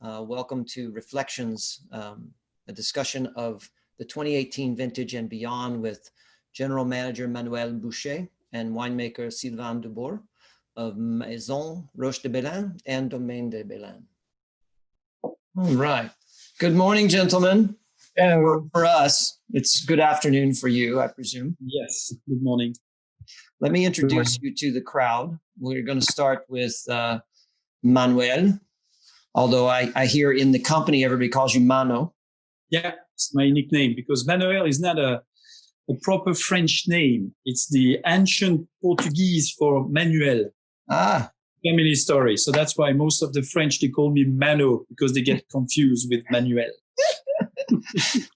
Welcome to Reflections, a discussion of the 2018 vintage and beyond with General Manager Manuel Boucher and winemaker Sylvain Dubourg of Maison, Roche de Bellene, and Domaine de Bellene. All right. Good morning, gentlemen. For us, it's good afternoon for you, I presume. Yes, good morning. Let me introduce you to the crowd. We're going to start with Manuel, although I hear in the company everybody calls you Mano. Yeah, it's my nickname because Manuel is not a proper French name. It's the ancient Portuguese for Manuel. Family story. So that's why most of the French, they call me Mano because they get confused with Manuel.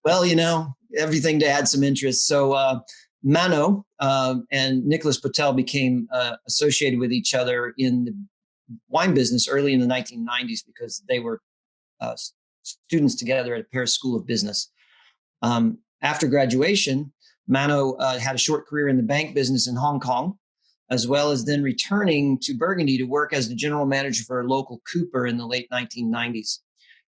Well, you know, everything to add some interest. So Mano and Nicolas Potel became associated with each other in the wine business early in the 1990s because they were students together at Paris School of Business. After graduation, Mano had a short career in the bank business in Hong Kong, as well as then returning to Burgundy to work as the general manager for a local Cooper in the late 1990s.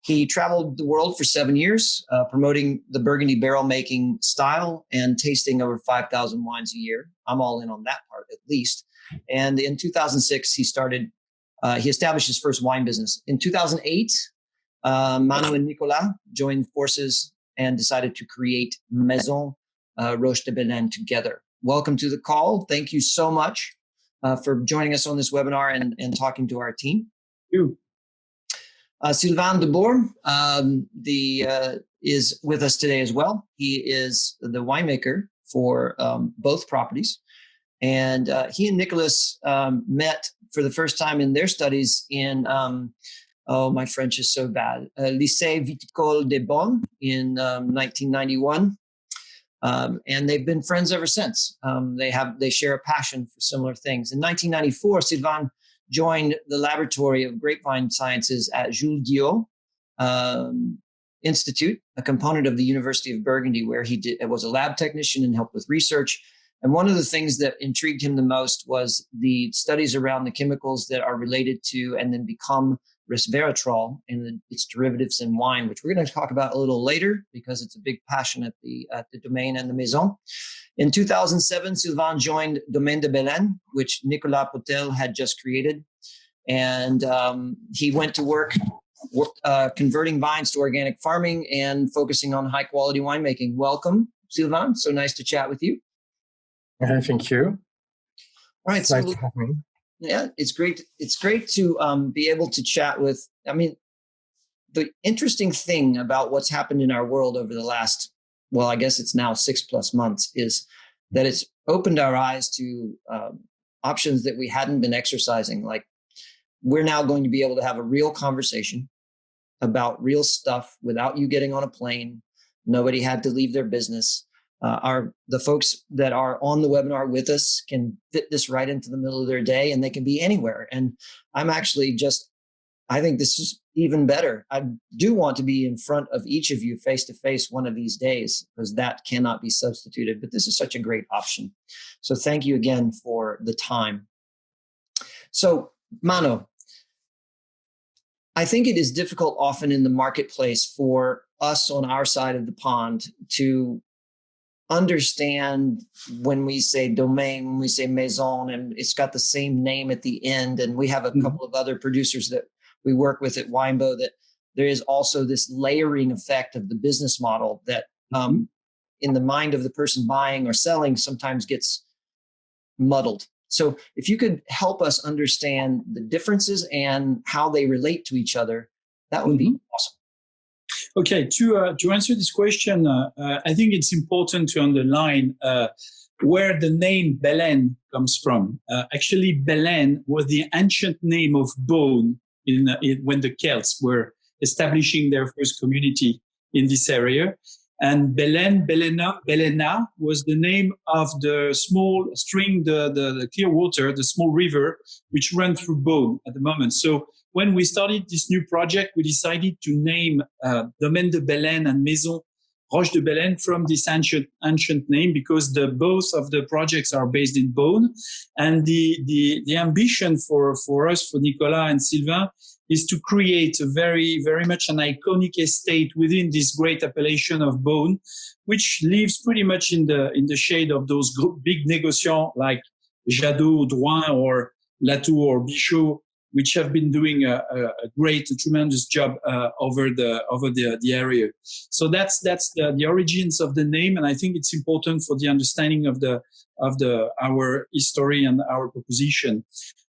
He traveled the world for 7 years, promoting the Burgundy barrel making style and tasting over 5,000 wines a year. I'm all in on that part, at least. And in 2006, he established his first wine business. In 2008, Mano and Nicolas joined forces and decided to create Maison, Roche de Bellene together. Welcome to the call. Thank you so much for joining us on this webinar and talking to our team. Thank you. Sylvain Dubourg is with us today as well. He is the winemaker for both properties. And he and Nicolas met for the first time in their studies in, my French is so bad, Lycée Viticole des Beaunes in 1991. And they've been friends ever since. They share a passion for similar things. In 1994, Sylvain joined the Laboratory of Grapevine Sciences at Jules Guillot Institute, a component of the University of Burgundy, where he was a lab technician and helped with research. And one of the things that intrigued him the most was the studies around the chemicals that are related to and then become resveratrol and its derivatives in wine, which we're going to talk about a little later because it's a big passion at the Domaine and the Maison. In 2007, Sylvain joined Domaine de Bellene, which Nicolas Potel had just created. And he went to work converting vines to organic farming and focusing on high quality winemaking. Welcome, Sylvain. So nice to chat with you. Thank you. All right. It's nice to have me. Yeah, it's great. It's great to be able to chat with. I mean, the interesting thing about what's happened in our world over the last, well, I guess it's now 6+ months, is that it's opened our eyes to options that we hadn't been exercising. Like, we're now going to be able to have a real conversation about real stuff without you getting on a plane. Nobody had to leave their business. The folks that are on the webinar with us can fit this right into the middle of their day, and they can be anywhere. And I'm actually I think this is even better. I do want to be in front of each of you face to face one of these days, because that cannot be substituted. But this is such a great option. So thank you again for the time. So Mano, I think it is difficult often in the marketplace for us on our side of the pond to understand when we say Domaine, when we say Maison, and it's got the same name at the end. And we have a couple of other producers that we work with at Winebow, that there is also this layering effect of the business model that in the mind of the person buying or selling sometimes gets muddled. So if you could help us understand the differences and how they relate to each other, that would be awesome. Okay, to answer this question, I think it's important to underline where the name Bellene comes from. Actually, Bellene was the ancient name of Beaune when the Celts were establishing their first community in this area. And Bellena was the name of the small stream, the clear water, the small river, which ran through Beaune at the moment. So when we started this new project, we decided to name Domaine de Bellene and Maison Roche de Bellene from this ancient name, because both of the projects are based in Beaune. And the ambition for us, for Nicolas and Sylvain, is to create a very, very much an iconic estate within this great appellation of Beaune, which lives pretty much in the shade of those big négociants like Jadot, Drouin, or Latour or Bichot, which have been doing a tremendous job over the area. So that's the origins of the name, and I think it's important for the understanding of our history and our proposition.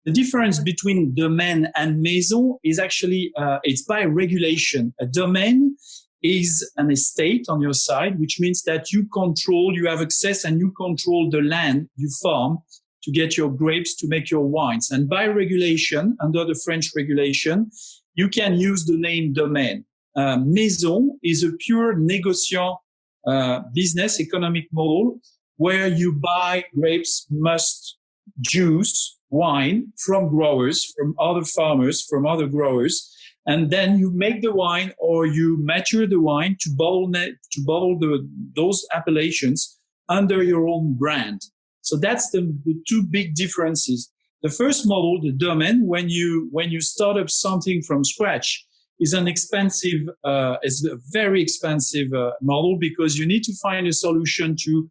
The difference between Domaine and Maison is actually it's by regulation. A domain is an estate on your side, which means that you have access and you control the land you farm to get your grapes, to make your wines. And by regulation, under the French regulation, you can use the name Domaine. Maison is a pure négociant business economic model where you buy grapes, must, juice, wine from growers, from other farmers, from other growers, and then you make the wine or you mature the wine to bottle those appellations under your own brand. So that's the two big differences. The first model, the Domaine, when you start up something from scratch, is a very expensive model because you need to find a solution to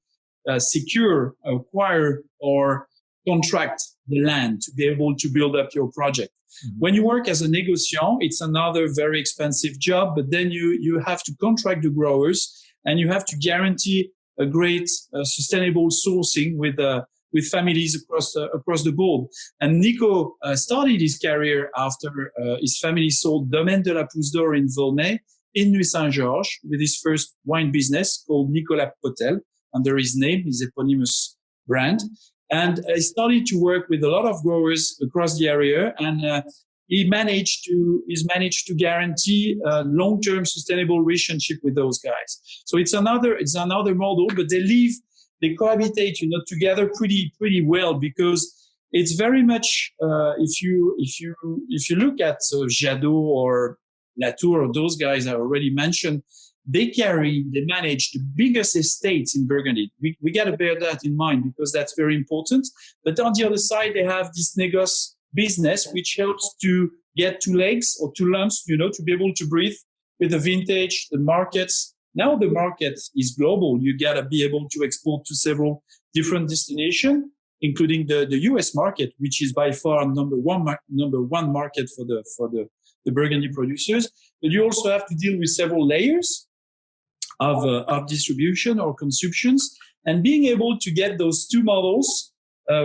secure, acquire, or contract the land to be able to build up your project. Mm-hmm. When you work as a négociant, it's another very expensive job, but then you have to contract the growers and you have to guarantee a great sustainable sourcing with families across the board. And Nico started his career after his family sold Domaine de la Pousse d'Or in Volnay in Nuit Saint-Georges with his first wine business called Nicolas Potel under his name, his eponymous brand. And he started to work with a lot of growers across the area, and he's managed to guarantee a long-term sustainable relationship with those guys. So it's another model, but they cohabitate, together pretty well, because it's very much if you look at Jadot or Latour or those guys I already mentioned, they manage the biggest estates in Burgundy. We got to bear that in mind because that's very important. But on the other side, they have this négoce business, which helps to get two legs or two lumps, to be able to breathe with the vintage, the markets. Now the market is global. You got to be able to export to several different destinations, including the US market, which is by far number one market for the Burgundy producers. But you also have to deal with several layers of distribution or consumptions, and being able to get those two models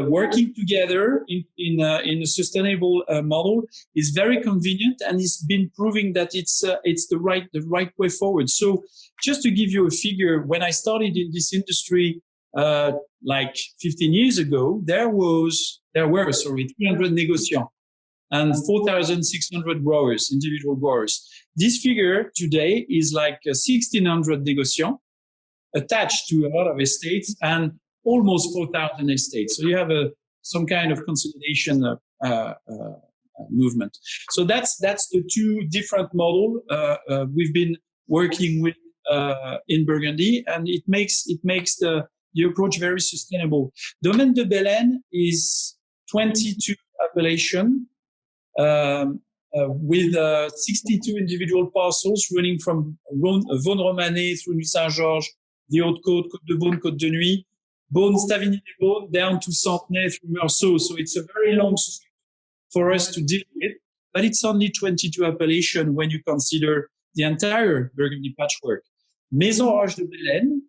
working together in a sustainable model is very convenient, and it's been proving that it's the right way forward. So just to give you a figure, when I started in this industry like 15 years ago, there were 300 négociants and 4,600 growers, individual growers. This figure today is like 1,600 négociants attached to a lot of estates and almost 4,000 estates. So you have some kind of consolidation movement. So that's the two different model we've been working with in Burgundy, and it makes the approach very sustainable. Domaine de Bellene is 22 appellation with 62 individual parcels running from Vaune-Romanée through Nuit Saint-Georges, the Haute-Côte, Côte de Beaune, Côte de Nuit, Beaune, Stavigny-les-Beaune, down to Centenay through Meursault. So it's a very long street for us to deal with, but it's only 22 appellation when you consider the entire Burgundy patchwork. Maison Roche de Bellene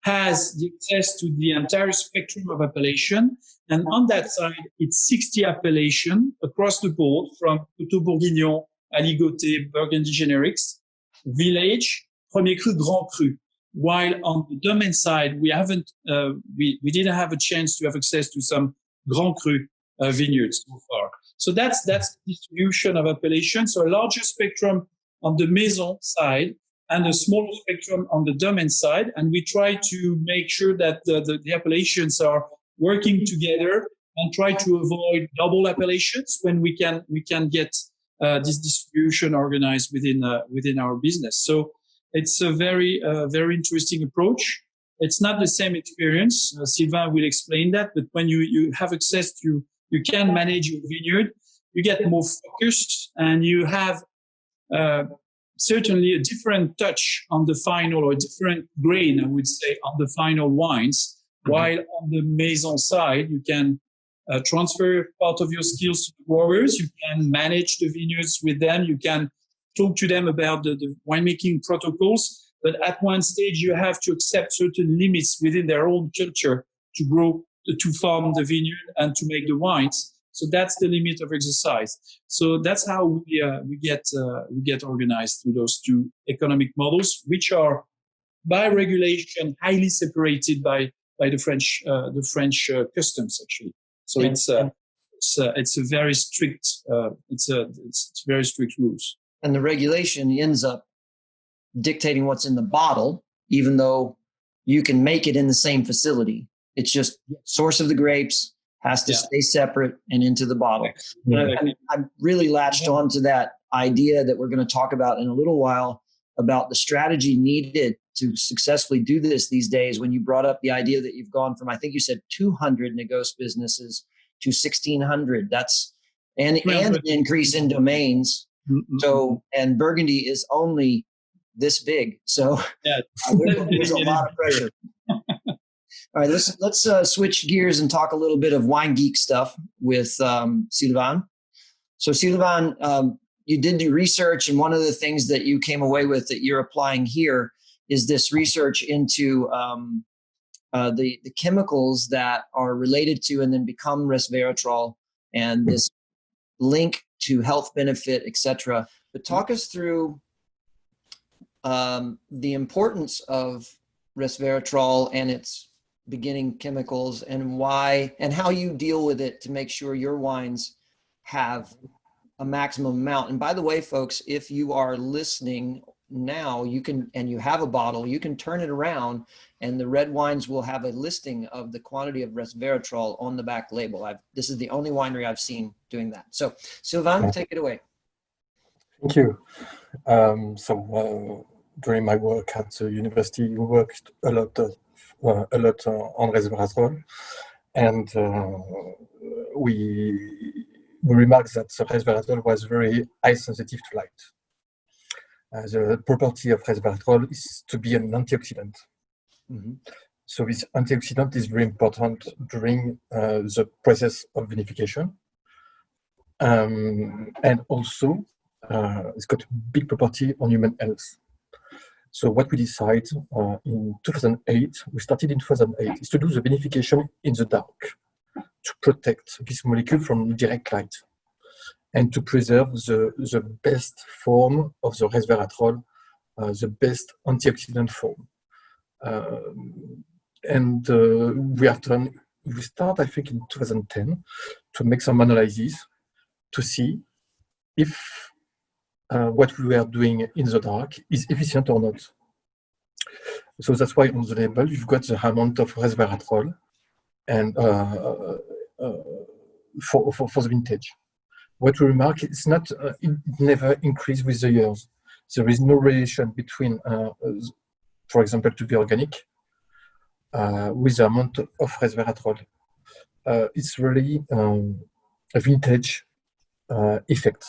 has the access to the entire spectrum of appellation, and on that side, it's 60 appellation across the board from Coteau Bourguignon, Aligoté, Burgundy Generics, Village, Premier Cru, Grand Cru. While on the Domaine side, we didn't have a chance to have access to some Grand Cru vineyards so far. So that's the distribution of appellation. So a larger spectrum on the Maison side and a smaller spectrum on the Domaine side. And we try to make sure that the appellations are working together and try to avoid double appellations when we can get this distribution organized within our business. So it's a very interesting approach. It's not the same experience. Sylvain will explain that, but when you have access to, you can manage your vineyard. you get more focus, and you have certainly a different touch on the final, or a different grain, I would say, on the final wines. While on the Maison side, you can transfer part of your skills to the growers. You can manage the vineyards with them. You can talk to them about the winemaking protocols. But at one stage, you have to accept certain limits within their own culture to grow, to farm the vineyard and to make the wines. So that's the limit of exercise. So that's how we get organized through those two economic models, which are by regulation highly separated by the French customs, actually. So it's a very strict it's very strict rules. And the regulation ends up dictating what's in the bottle, even though you can make it in the same facility. It's just source of the grapes has to stay separate and into the bottle. Exactly. I'm really latched on to that idea that we're going to talk about in a little while, about the strategy needed to successfully do this these days. When you brought up the idea that you've gone from, I think you said 200 Negos businesses to 1,600. That's and an increase in domains. Mm-hmm. So, and Burgundy is only this big. So there's a lot of pressure. All right, let's switch gears and talk a little bit of wine geek stuff with Sylvain. So Sylvain, you did do research, and one of the things that you came away with that you're applying here is this research into the chemicals that are related to and then become resveratrol, and this link to health benefit, etc. But talk us through the importance of resveratrol and its beginning chemicals, and why and how you deal with it to make sure your wines have a maximum amount. And by the way, folks, if you are listening now, you can, and you have a bottle, you can turn it around and the red wines will have a listing of the quantity of resveratrol on the back label. This is the only winery I've seen doing that. So Sylvain, take it away. Thank you. During my work at the university, we worked a lot on resveratrol, and we remarked that the resveratrol was very high sensitive to light. The property of resveratrol is to be an antioxidant. Mm-hmm. So this antioxidant is very important during the process of vinification, and also it's got a big property on human health. So what we decided in 2008, we started in 2008, is to do the vinification in the dark to protect this molecule from direct light and to preserve the best form of the resveratrol, the best antioxidant form. We start, I think, in 2010 to make some analyses to see if what we were doing in the dark is efficient or not. So that's why on the label you've got the amount of resveratrol and for the vintage. What we remark is not it never increased with the years. There is no relation between, for example, to be organic with the amount of resveratrol. It's really a vintage effect.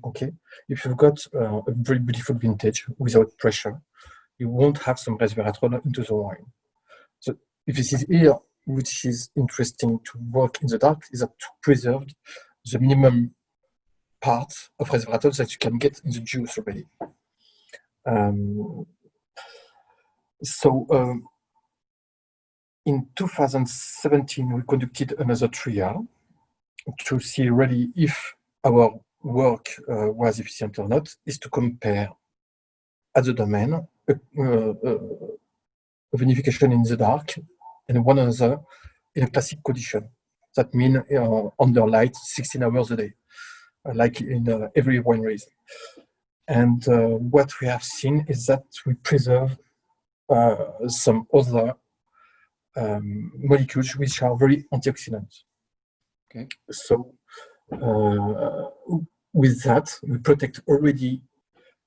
Okay, if you've got a very beautiful vintage without pressure, you won't have some resveratrol into the wine. So if this is here, which is interesting to work in the dark, is that to preserve the minimum part of resveratrol that you can get in the juice already. In 2017, we conducted another trial to see really if our work was efficient or not, is to compare at the Domaine vinification in the dark and one another in a classic condition. That means under light 16 hours a day, like in every winery. And what we have seen is that we preserve some other molecules which are very antioxidant. Okay. So with that, we protect already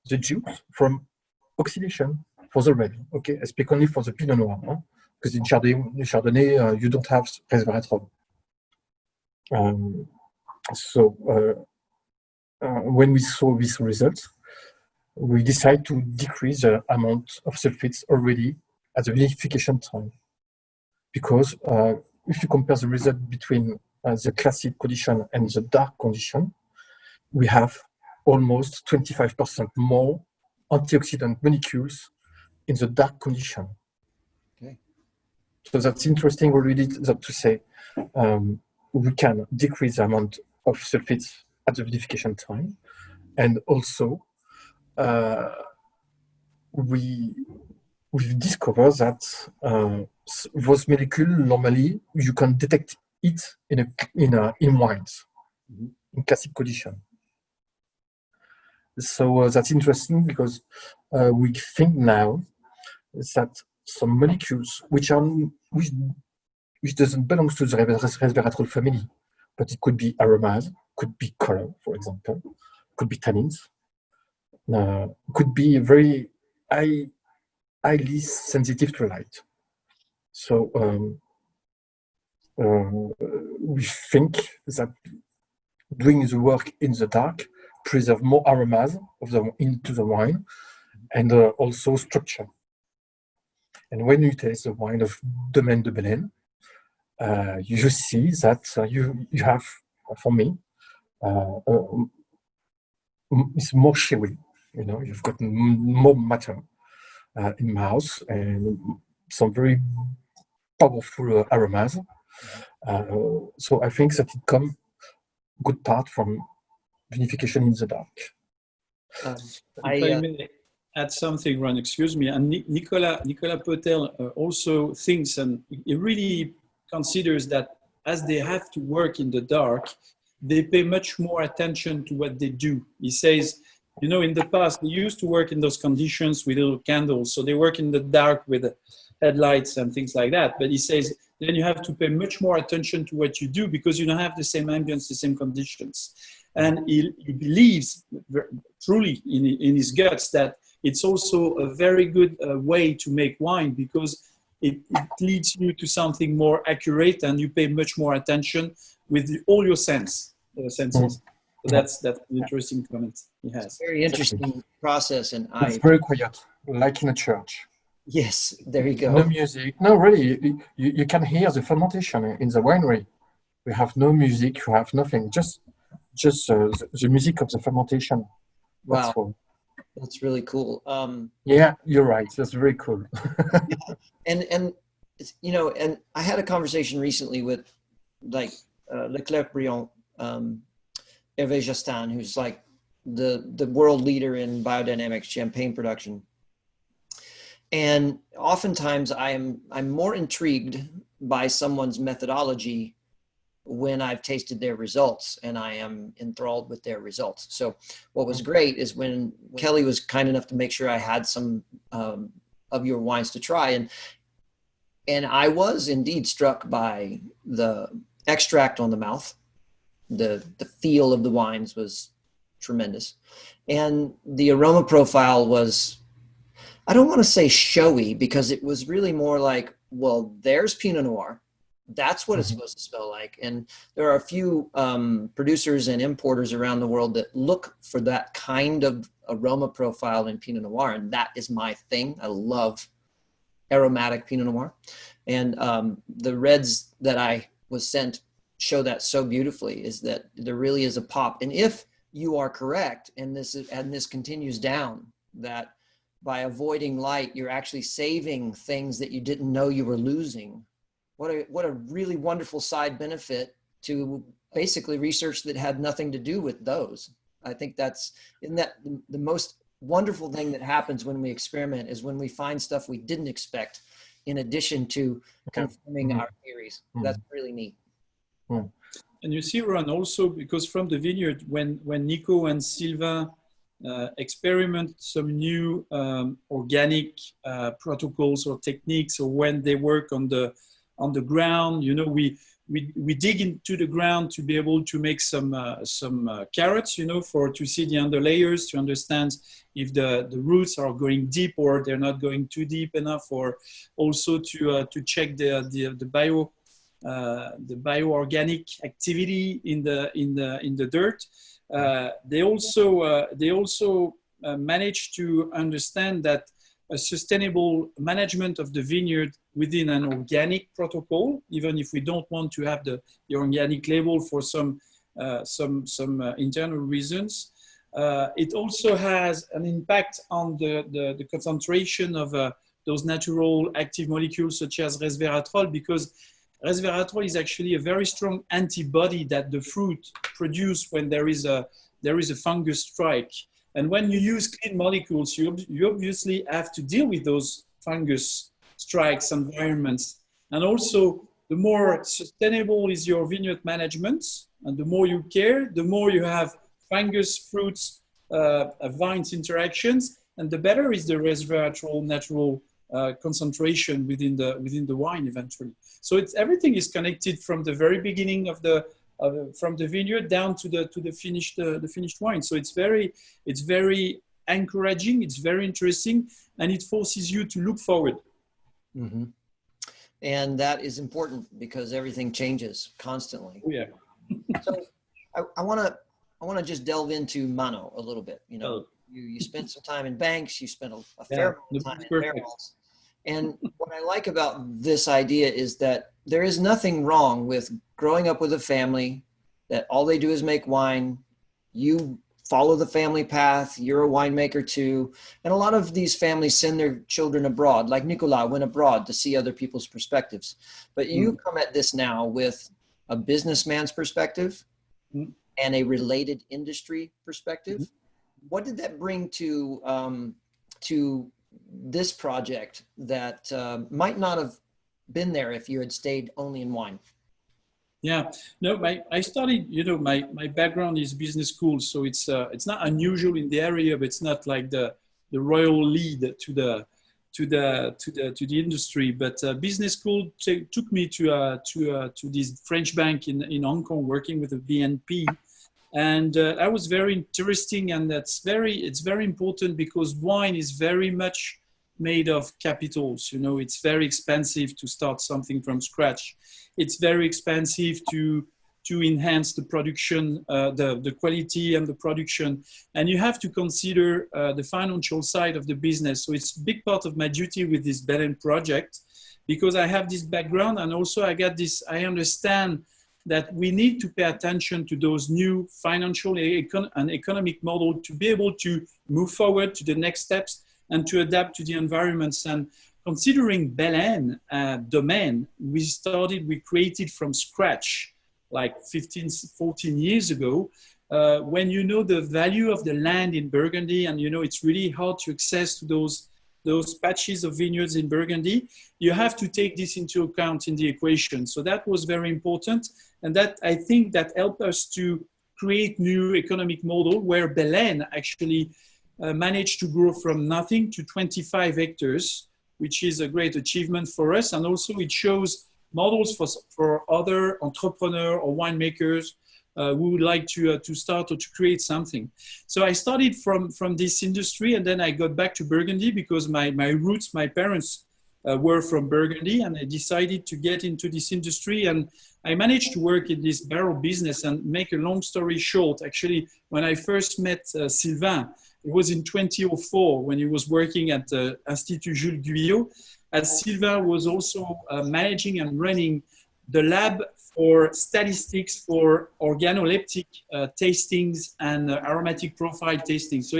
the juice from oxidation for the red. Okay, I speak only for the Pinot Noir, because in Chardonnay you don't have resveratrol. So when we saw these results, we decided to decrease the amount of sulfates already at the vinification time. Because if you compare the result between the classic condition and the dark condition, we have almost 25% more antioxidant molecules in the dark condition. Okay. So that's interesting already to say we can decrease the amount of sulfates at the vinification time. And also, we've discovered that those molecules normally you can detect it in wines, in classic condition. So that's interesting because we think now that some molecules which doesn't belong to the resveratrol family, but it could be aromas, could be color, for example, could be tannins, could be very highly sensitive to light. So we think that doing the work in the dark preserve more aromas into the wine and also structure. And when you taste the wine of Domaine de Bellene, you see that you have, for me, it's more chewy. You know, you've got more matter in mouth and some very powerful aromas. So I think that it comes good part from vinification in the dark. If I may add something, Ron, excuse me. And Nicolas Potel also thinks, and he really considers that as they have to work in the dark, they pay much more attention to what they do. He says, you know, in the past, they used to work in those conditions with little candles. So they work in the dark with headlights and things like that. But he says, then you have to pay much more attention to what you do because you don't have the same ambience, the same conditions. And he believes truly in his guts that it's also a very good way to make wine because it leads you to something more accurate and you pay much more attention with all your senses. So that's an interesting comment he has. Very interesting process, and it's very quiet, like in a church. Yes, there you go. No music. No, really, you can hear the fermentation in the winery. We have no music. You have nothing. Just the music of the fermentation. That's wow, all. That's really cool. Yeah, you're right. That's very cool. and you know, and I had a conversation recently with like Leclerc-Briand, Hervé Justin, who's like the world leader in biodynamic champagne production. And oftentimes I'm more intrigued by someone's methodology when I've tasted their results and I am enthralled with their results. So what was great is when Kelly was kind enough to make sure I had some of your wines to try. And I was indeed struck by the extract on the mouth. The feel of the wines was tremendous. And the aroma profile was, I don't want to say showy because it was really more like, well, there's Pinot Noir. That's what it's supposed to smell like. And there are a few producers and importers around the world that look for that kind of aroma profile in Pinot Noir. And that is my thing. I love aromatic Pinot Noir. And the reds that I was sent show that so beautifully, is that there really is a pop. And if you are correct, and this continues down, that by avoiding light, you're actually saving things that you didn't know you were losing. What a really wonderful side benefit to basically research that had nothing to do with those. I think isn't that the most wonderful thing that happens when we experiment, is when we find stuff we didn't expect in addition to confirming our theories. That's really neat. And you see, Ron, also because from the vineyard, when Nico and Sylvain experiment some new organic protocols or techniques, or when they work on the ground, you know, we dig into the ground to be able to make some carrots, you know, to see the underlayers, to understand if the roots are going deep or they're not going too deep enough, or also to check the the bioorganic activity in the dirt. They also managed to understand that a sustainable management of the vineyard within an organic protocol, even if we don't want to have the organic label for some internal reasons. It also has an impact on the concentration of those natural active molecules such as resveratrol, because resveratrol is actually a very strong antibody that the fruit produces when there is a fungus strike. And when you use clean molecules, you obviously have to deal with those fungus strikes environments. And also, the more sustainable is your vineyard management, and the more you care, the more you have fungus, fruits, vines interactions, and the better is the resveratrol natural concentration within the wine eventually. So everything is connected from the very beginning of from the vineyard down to the finished wine. So it's very encouraging. It's very interesting, and it forces you to look forward. Mm-hmm. And that is important because everything changes constantly. Oh, yeah. So I want to just delve into Mano a little bit. You know, you spent some time in banks. You spent a fair amount of time in barrels. And what I like about this idea is that there is nothing wrong with growing up with a family that all they do is make wine. You follow the family path. You're a winemaker too. And a lot of these families send their children abroad, like Nicolas went abroad to see other people's perspectives. But you come at this now with a businessman's perspective and a related industry perspective. What did that bring to this project that might not have been there if you had stayed only in wine? Yeah, no, I studied, my background is business school, so it's not unusual in the area, but it's not like the royal lead to the industry. But business school took me to this French bank in Hong Kong, working with the BNP, and that was very interesting, and it's very important because wine is very much made of capitals. It's very expensive to start something from scratch. It's very expensive to enhance the production, the quality and the production. And you have to consider the financial side of the business. So it's a big part of my duty with this Bellene project, because I have this background, and also I understand that we need to pay attention to those new financial and economic models to be able to move forward to the next steps and to adapt to the environments. And considering Bellene, Domaine, we created from scratch like 14 years ago. When you know the value of the land in Burgundy, and it's really hard to access to those patches of vineyards in Burgundy, you have to take this into account in the equation. So that was very important. And that, I think, that helped us to create new economic model where Bellene actually managed to grow from nothing to 25 hectares, which is a great achievement for us. And also it shows models for other entrepreneurs or winemakers who would like to start or to create something. So I started from this industry, and then I got back to Burgundy because my roots, my parents were from Burgundy, and I decided to get into this industry. And I managed to work in this barrel business. And make a long story short, actually, when I first met Sylvain, it was in 2004 when he was working at the Institut Jules Guyot, as Sylvain was also managing and running the lab for statistics for organoleptic tastings and aromatic profile tasting. So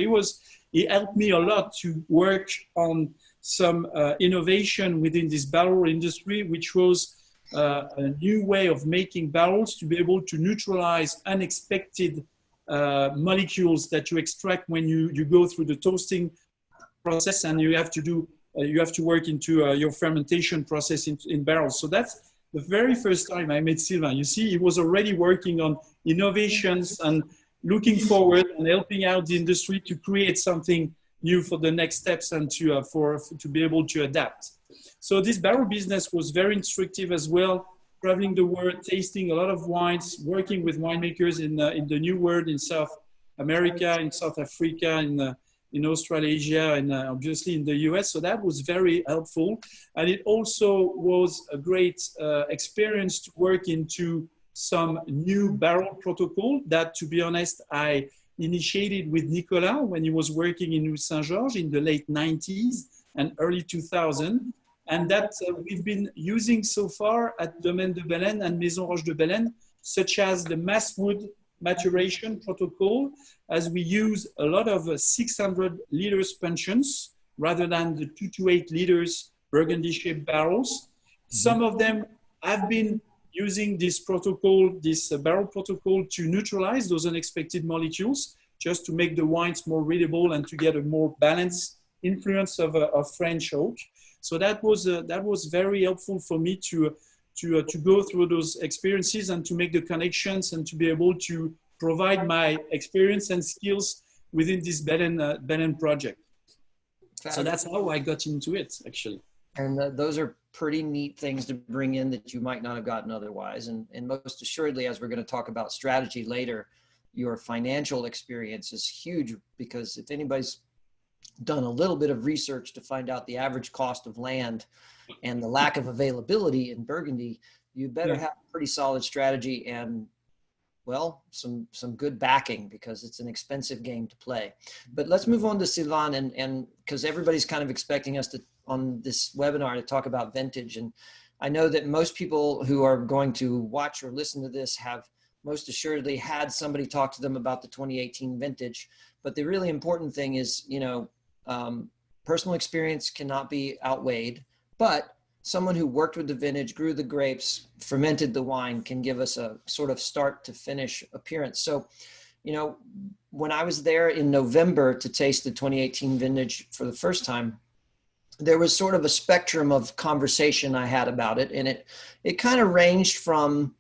he helped me a lot to work on some innovation within this barrel industry, which was a new way of making barrels to be able to neutralize unexpected molecules that you extract when you go through the toasting process, and you have to work into your fermentation process in barrels. So that's the very first time I met Sylvain. You see, he was already working on innovations and looking forward and helping out the industry to create something new for the next steps and to be able to adapt. So this barrel business was very instructive as well, traveling the world, tasting a lot of wines, working with winemakers in the New World, in South America, in South Africa, in Australasia and obviously in the US. So that was very helpful. And it also was a great experience to work into some new barrel protocol that, to be honest, I initiated with Nicolas when he was working in Rue Saint-Georges in the late 90s and early 2000. And that we've been using so far at Domaine de Bellene and Maison Roche de Bellene, such as the mass wood maturation protocol, as we use a lot of 600 liters pensions rather than the 2 to 8 liters Burgundy shaped barrels. Some of them have been using this protocol, this barrel protocol, to neutralize those unexpected molecules, just to make the wines more readable and to get a more balanced influence of French oak. So that was very helpful for me to go through those experiences and to make the connections and to be able to provide my experience and skills within this Bellene project. So that's how I got into it, actually. And those are pretty neat things to bring in that you might not have gotten otherwise. And most assuredly, as we're going to talk about strategy later, your financial experience is huge, because if anybody's done a little bit of research to find out the average cost of land and the lack of availability in Burgundy, you better have a pretty solid strategy and, well, some good backing, because it's an expensive game to play. But let's move on to Sylvain, and because everybody's kind of expecting us to, on this webinar, to talk about vintage. And I know that most people who are going to watch or listen to this have most assuredly had somebody talk to them about the 2018 vintage. But the really important thing is, personal experience cannot be outweighed, but someone who worked with the vintage, grew the grapes, fermented the wine, can give us a sort of start to finish appearance. So, when I was there in November to taste the 2018 vintage for the first time, there was sort of a spectrum of conversation I had about it. And it kind of ranged from,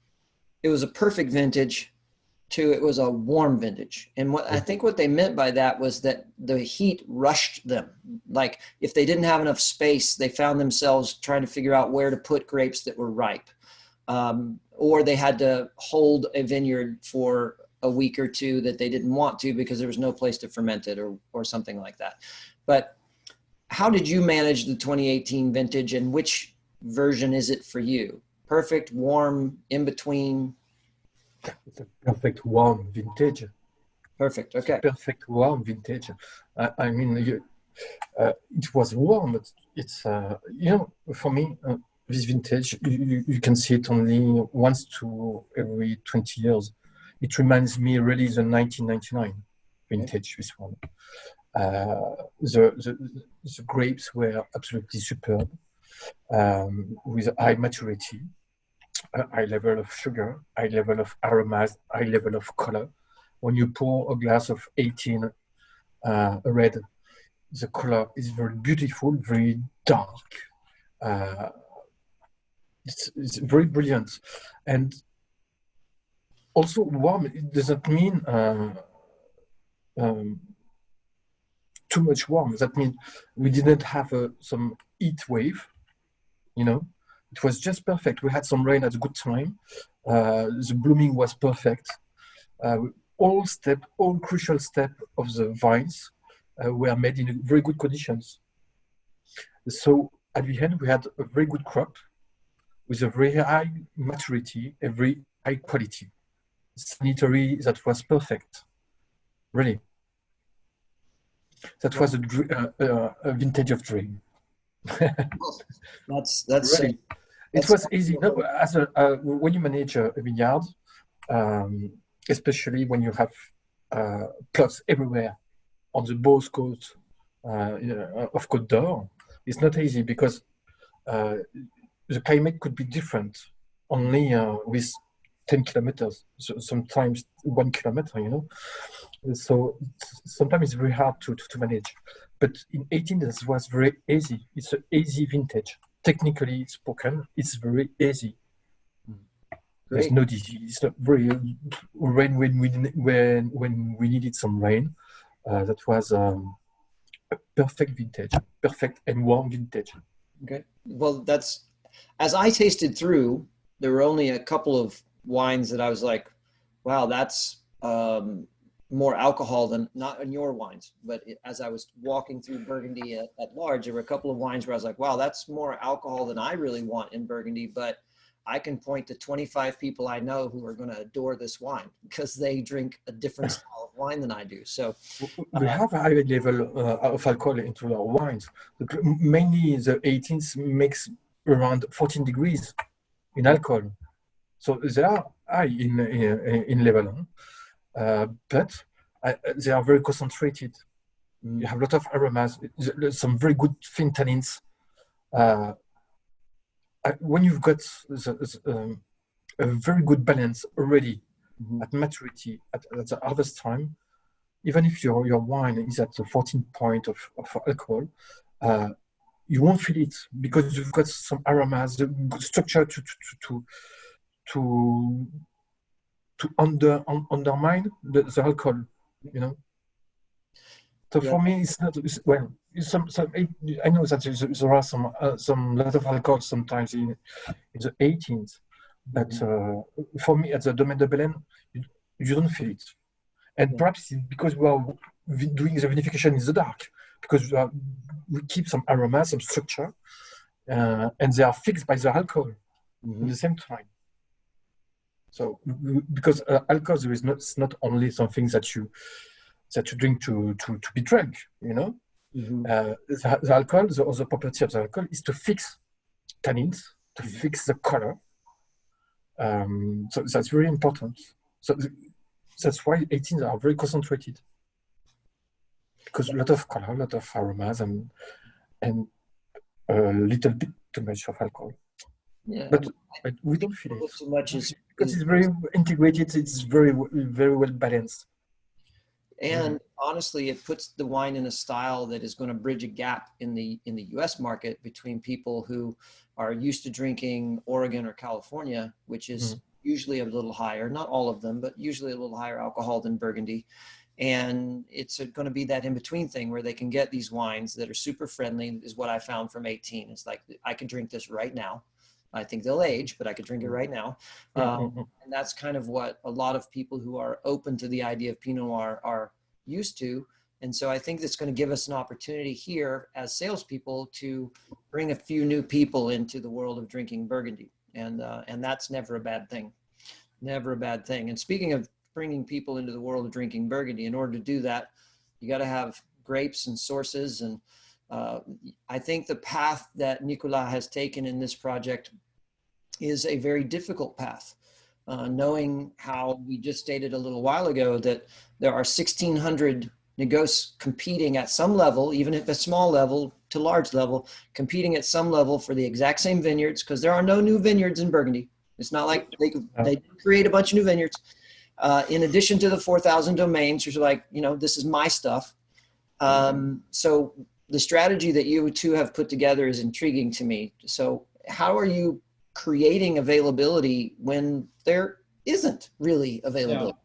it was a perfect vintage to it was a warm vintage. And I think what they meant by that was that the heat rushed them. Like if they didn't have enough space, they found themselves trying to figure out where to put grapes that were ripe. Or they had to hold a vineyard for a week or two that they didn't want to because there was no place to ferment it or something like that. But how did you manage the 2018 vintage, and which version is it for you? Perfect, warm, in between? It's a perfect warm vintage. Perfect. Okay. Perfect warm vintage. I mean, it was warm, but it's for me, this vintage you can see it only once to every 20 years. It reminds me really the 1999 vintage. This one. The grapes were absolutely superb, with high maturity, high level of sugar, high level of aromas, high level of color. When you pour a glass of 18 red, the color is very beautiful, very dark. It's very brilliant. And also warm, it doesn't mean too much warm. That means we didn't have some heat wave, It was just perfect. We had some rain at a good time. The blooming was perfect. All crucial steps of the vines were made in very good conditions. So at the end, we had a very good crop with a very high maturity, a very high quality. Sanitary, that was perfect, really. That was a vintage of dream. That's really. It was easy. No, when you manage a vineyard, especially when you have plots everywhere on the both coasts of Côte d'Or, it's not easy because the climate could be different only with 10 kilometers, so sometimes 1 kilometer, So sometimes it's very hard to manage. But in 18, this was very easy. It's an easy vintage. Technically spoken, it's very easy. There's no disease. It's not very rain when we needed some rain. That was a perfect vintage, perfect and warm vintage. Okay. Well, as I tasted through, there were only a couple of wines that I was like, wow, that's more alcohol than, not in your wines, but as I was walking through Burgundy at large, there were a couple of wines where I was like, wow, that's more alcohol than I really want in Burgundy. But I can point to 25 people I know who are going to adore this wine because they drink a different style of wine than I do. So we have a high level of alcohol into our wines. Mainly the 18th makes around 14 degrees in alcohol. So they are high in level, but they are very concentrated. You have a lot of aromas, some very good thin tannins. When you've got a very good balance already at maturity, at the harvest time, even if your wine is at the 14 point of alcohol, you won't feel it because you've got some aromas, the structure to undermine the alcohol, you know. So for me, it's not well. I know that there are some lot of alcohol sometimes in the 18th, but for me at the Domaine de Bellene, you don't feel it, and perhaps it's because we are doing the vinification in the dark, because we keep some aroma, some structure, and they are fixed by the alcohol at the same time. So because alcohol it's not only something that you drink to be drunk, you know. The alcohol, the other property of the alcohol is to fix tannins, to fix the color. So that's very important. So that's why 18s are very concentrated, because a lot of color, a lot of aromas, and a little bit too much of alcohol. Yeah, but we don't feel it too much because it's very integrated. It's very well balanced. And honestly, it puts the wine in a style that is going to bridge a gap in the U.S. market between people who are used to drinking Oregon or California, which is usually a little higher, not all of them, but usually a little higher alcohol than Burgundy. And it's going to be that in-between thing where they can get these wines that are super friendly, is what I found from 18. It's like, I could drink this right now. I think they'll age, but I could drink it right now. And that's kind of what a lot of people who are open to the idea of Pinot Noir are used to. And so I think that's going to give us an opportunity here as salespeople to bring a few new people into the world of drinking Burgundy. And that's never a bad thing. Never a bad thing. And speaking of bringing people into the world of drinking Burgundy, in order to do that, you got to have grapes and sources. And I think the path that Nicolas has taken in this project is a very difficult path, knowing how we just stated a little while ago that there are 1,600 negociants competing at some level, even if a small level to large level, competing at some level for the exact same vineyards, because there are no new vineyards in Burgundy. It's not like they create a bunch of new vineyards. In addition to the 4,000 domains, which are like, you know, this is my stuff. So the strategy that you two have put together is intriguing to me. So how are you creating availability when there isn't really availability?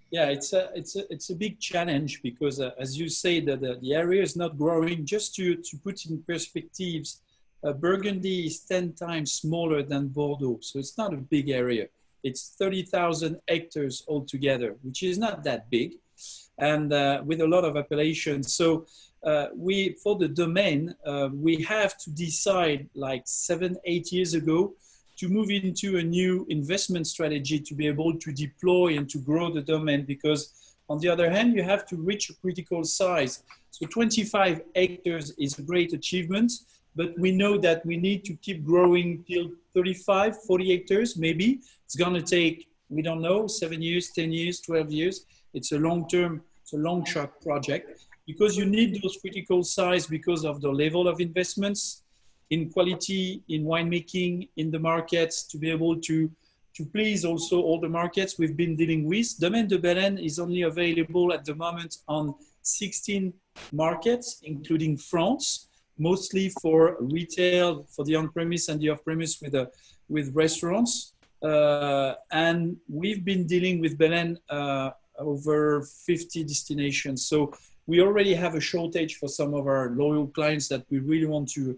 Yeah, it's a big challenge because as you say, that the area is not growing. Just to put in perspectives, Burgundy is 10 times smaller than Bordeaux, so it's not a big area. It's 30,000 hectares altogether, which is not that big, and with a lot of appellations. So for the Domaine, we have to decide like 7-8 years ago to move into a new investment strategy to be able to deploy and to grow the Domaine, because on the other hand, you have to reach a critical size. So 25 hectares is a great achievement, but we know that we need to keep growing till 35, 40 hectares, maybe. It's gonna take, we don't know, 7 years, 10 years, 12 years. It's a long-term, it's a long shot project, because you need those critical size because of the level of investments in quality, in winemaking, in the markets, to be able to please also all the markets we've been dealing with. Domaine de Bellene is only available at the moment on 16 markets, including France, mostly for retail, for the on-premise and the off-premise with restaurants. And we've been dealing with Bellene over 50 destinations. So we already have a shortage for some of our loyal clients that we really want to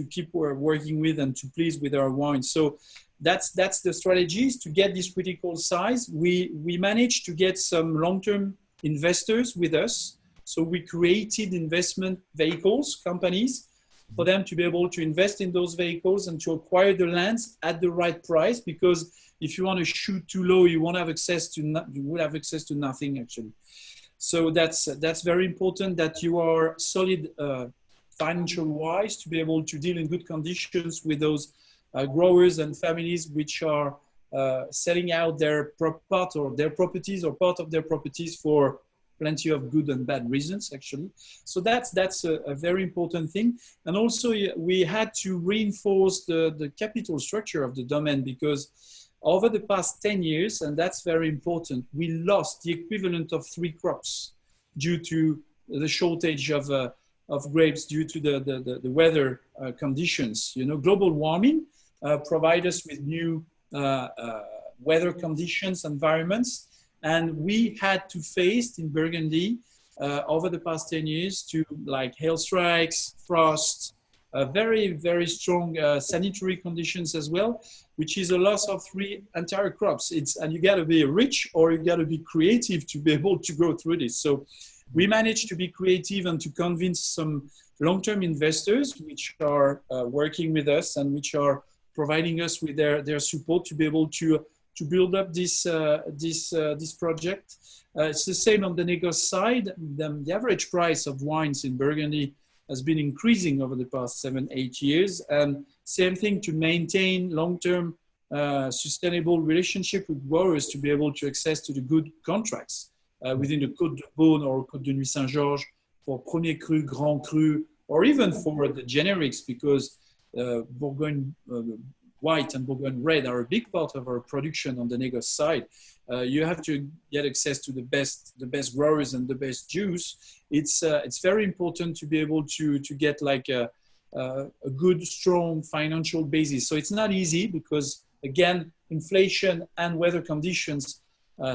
keep working with and to please with our wine. So that's the strategy, is to get this critical size. We managed to get some long-term investors with us. So we created investment vehicles, companies, for them to be able to invest in those vehicles and to acquire the lands at the right price. Because if you want to shoot too low, you won't have access to you will have access to nothing actually. So that's very important that you are solid financial wise to be able to deal in good conditions with those growers and families which are selling out their part or their properties or part of their properties for plenty of good and bad reasons actually. So that's a very important thing. And also we had to reinforce the capital structure of the domain, because over the past 10 years, and that's very important, we lost the equivalent of 3 crops due to the shortage of grapes due to the weather conditions. You know, global warming provide us with new weather conditions, environments, and we had to face in Burgundy over the past 10 years to like hail strikes, frost, very, very strong sanitary conditions as well, which is a loss of 3 entire crops. And you got to be rich or you got to be creative to be able to go through this. So we managed to be creative and to convince some long-term investors which are working with us and which are providing us with their support to be able to build up this project. It's the same on the Négoce side. The average price of wines in Burgundy has been increasing over the past 7-8 years. And same thing to maintain long-term sustainable relationship with growers to be able to access to the good contracts within the Côte de Beaune or Côte de Nuit Saint-Georges for Premier Cru, Grand Cru, or even for the generics, because Bourgogne White and Bourgogne Red are a big part of our production on the Négoce side. You have to get access to the best growers and the best juice. It's very important to be able to get like a good, strong financial basis. So it's not easy because, again, inflation and weather conditions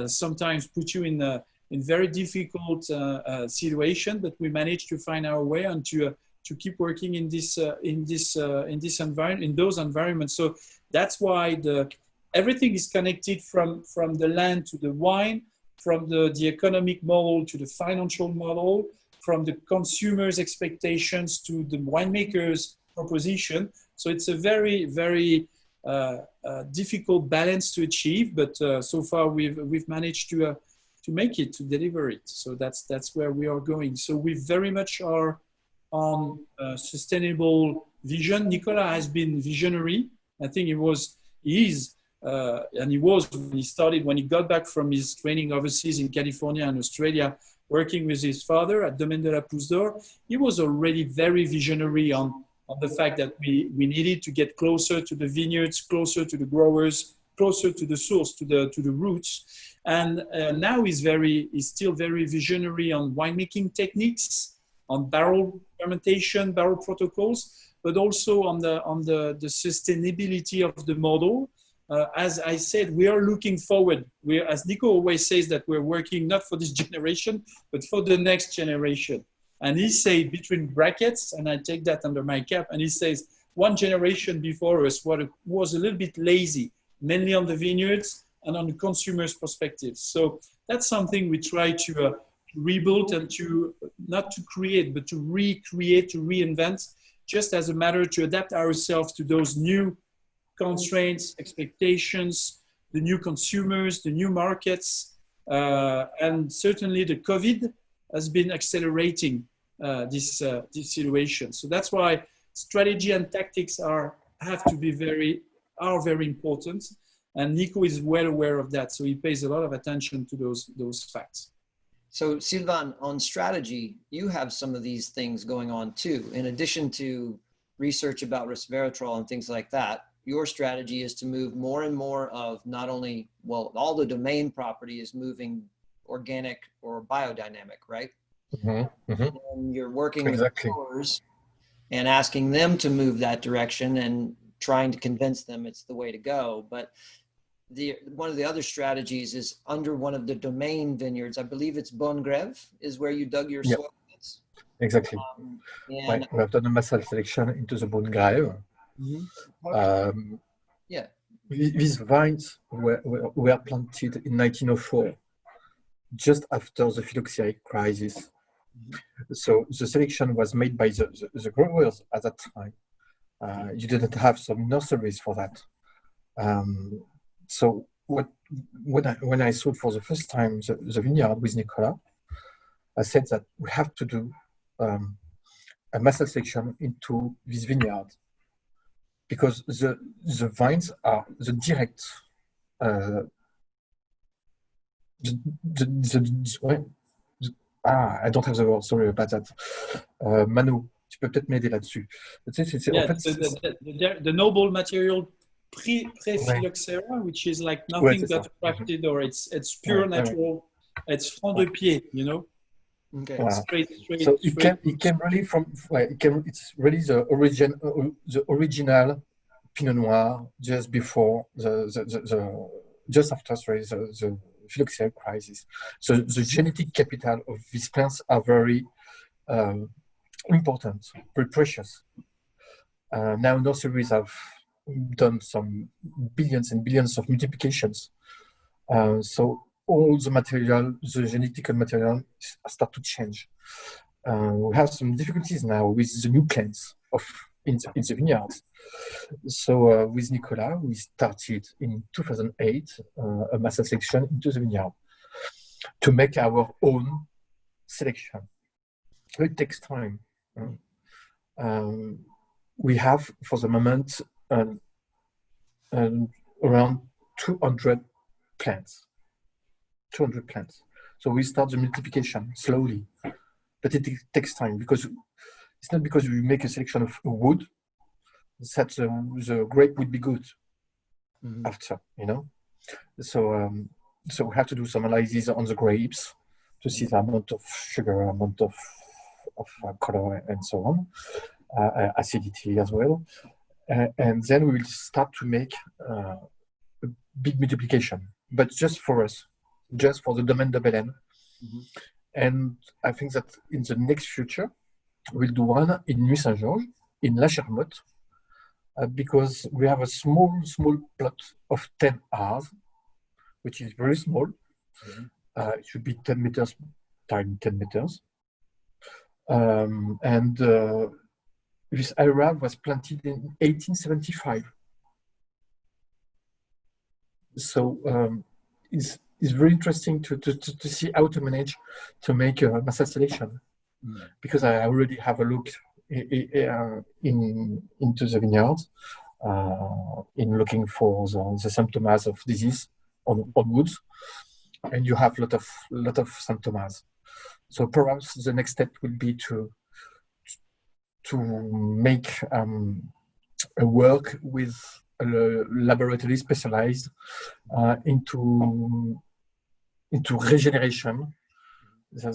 sometimes put you in very difficult situation, but we managed to find our way and to keep working in this environment, in those environments. So that's why everything is connected from the land to the wine, from the economic model to the financial model, from the consumer's expectations to the winemaker's proposition. So it's a very, very difficult balance to achieve, but so far we've managed to make it, to deliver it. So that's where we are going. So we very much are on sustainable vision. Nicolas has been visionary. I think he is when he started, when he got back from his training overseas in California and Australia, working with his father at Domaine de la Pousse d'Or. He was already very visionary on the fact that we needed to get closer to the vineyards, closer to the growers, closer to the source, to the roots. And now he's still very visionary on winemaking techniques, on barrel fermentation, barrel protocols, but also on the sustainability of the model. As I said, we are looking forward. As Nico always says, that we're working not for this generation, but for the next generation. And he said, between brackets, and I take that under my cap, and he says, one generation before us was a little bit lazy, mainly on the vineyards and on the consumer's perspective. So that's something we try to rebuild and to not to create, but to recreate, to reinvent, just as a matter to adapt ourselves to those new constraints, expectations, the new consumers, the new markets, and certainly the COVID has been accelerating this situation. So that's why strategy and tactics have to be very important, and Nico is well aware of that. So he pays a lot of attention to those facts. So Sylvain, on strategy, you have some of these things going on too. In addition to research about resveratrol and things like that, your strategy is to move more and more of not only, well, all the Domaine property is moving organic or biodynamic, right? Mm-hmm. Mm-hmm. And you're working with growers and asking them to move that direction and trying to convince them it's the way to go. But one of the other strategies is under one of the Domaine vineyards, I believe it's Bonne Grève, is where you dug your soil pits. Exactly. And we have done a massal selection into the Bonne Grève. Mm-hmm. These vines were planted in 1904. just after the phylloxera crisis. So the selection was made by the growers at that time. You didn't have some nurseries for that. So when I saw for the first time the vineyard with Nicolas, I said that we have to do a master selection into this vineyard because the vines are the direct I don't have the word, sorry about that. Manu, tu peux peut-être m'aider là-dessus. Tu sais, Yeah, en fait, the noble material pre-phylloxera, which is like nothing but crafted, or it's pure natural. It's front de pied, you know. Okay. Straight. So it came really from. It's really the original Pinot Noir just before just after the phylloxera crisis. So the genetic capital of these plants are very important, very precious. Now nurseries have done some billions and billions of multiplications. So all the material, the genetical material start to change. We have some difficulties now with the new plants in the vineyards. So with Nicolas, we started in 2008 a master selection into the vineyard to make our own selection. It takes time. We have, for the moment, around 200 plants. 200 plants. So we start the multiplication slowly, but it takes time because it's not because we make a selection of wood that the grape would be good after, you know. So we have to do some analysis on the grapes to see the amount of sugar, amount of color, and so on, acidity as well, and then we will start to make a big multiplication, but just for us, just for the Domaine de Bellene. And I think that in the next future, we'll do one in Nuit Saint-Georges, in La Charmotte, because we have a small plot of 10 Rs, which is very small. It should be 10 meters times 10 meters. And this area was planted in 1875. So it's very interesting to see how to manage to make a master selection, because I already have a look into the vineyard in looking for the symptoms of disease on woods, and you have a lot of symptoms. So perhaps the next step will be to make a work with a laboratory specialized into regeneration, the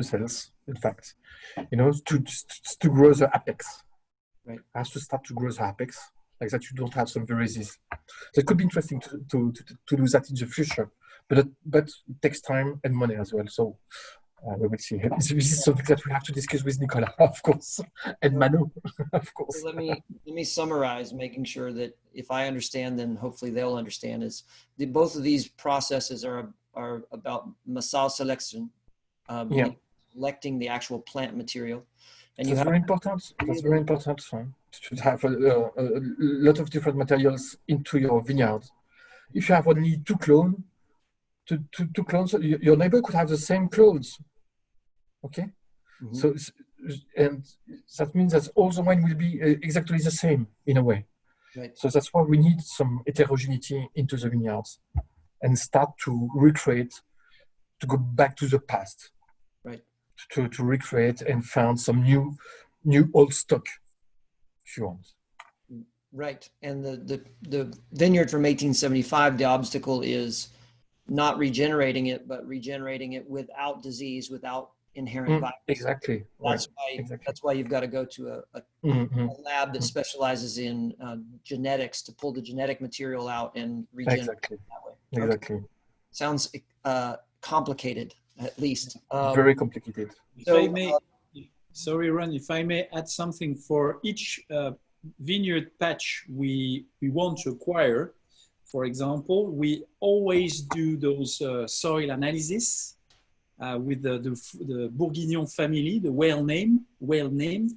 cells, in fact, you know, to grow the apex. Right, has to start to grow the apex, like that you don't have some viruses. So it could be interesting to do that in the future, but it takes time and money as well. So we will see. This is something that we have to discuss with Nicolas, of course, and Manu, of course. So let me summarize, making sure that if I understand, then hopefully they'll understand. Both of these processes are about massal selection, selecting the actual plant material, and that's very important. That's very important to have a lot of different materials into your vineyard. If you have only two clones, your neighbor could have the same clones. Okay, so and that means that all the wine will be exactly the same in a way. Right. So that's why we need some heterogeneity into the vineyards and start to recreate, to go back to the past. Right. To recreate and find some new old stock, if you want. Right, and the vineyard from 1875, the obstacle is not regenerating it, but regenerating it without disease, without inherent virus. Exactly. That's why you've got to go to a lab that specializes in genetics to pull the genetic material out and regenerate it that way. Exactly. Okay. Sounds complicated, at least. Very complicated. Sorry, Ron, if I may add something. For each vineyard patch we want to acquire, for example, we always do those soil analysis with the Bourguignon family, the well named,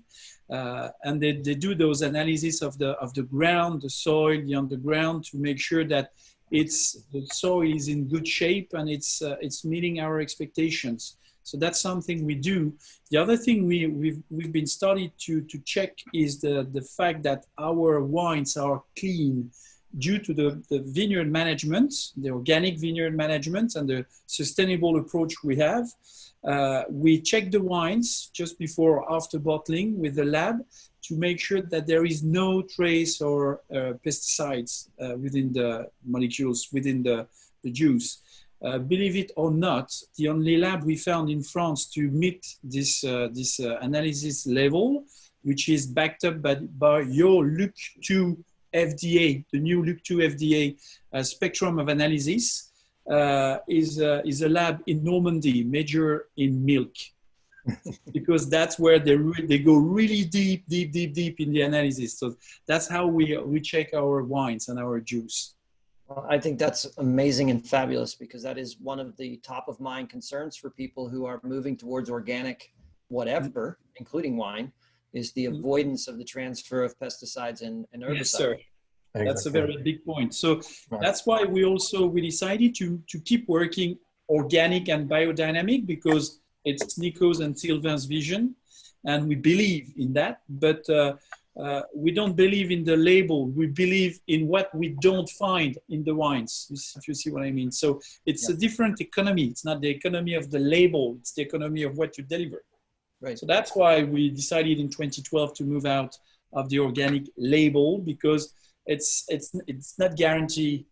and they do those analysis of the ground, the soil, the underground, to make sure that the soil is in good shape and it's meeting our expectations. So that's something we do. The other thing we've been starting to check is the fact that our wines are clean due to the vineyard management, the organic vineyard management and the sustainable approach we have. We check the wines just before or after bottling with the lab to make sure that there is no trace or pesticides within the molecules, within the juice. Believe it or not, the only lab we found in France to meet this analysis level, which is backed up by your Luc 2 FDA, the new Luc 2 FDA spectrum of analysis, is a lab in Normandy, major in milk, because that's where they go really deep in the analysis. So that's how we check our wines and our juice. Well, I think that's amazing and fabulous, because that is one of the top of mind concerns for people who are moving towards organic, whatever, including wine, is the avoidance of the transfer of pesticides and herbicides. Yes, sir. Exactly. That's a very big point. So that's why we decided to keep working organic and biodynamic, because it's Nico's and Sylvain's vision, and we believe in that. But we don't believe in the label. We believe in what we don't find in the wines, if you see what I mean. So it's a different economy. It's not the economy of the label. It's the economy of what you deliver. Right. So that's why we decided in 2012 to move out of the organic label, because it's not guaranteeing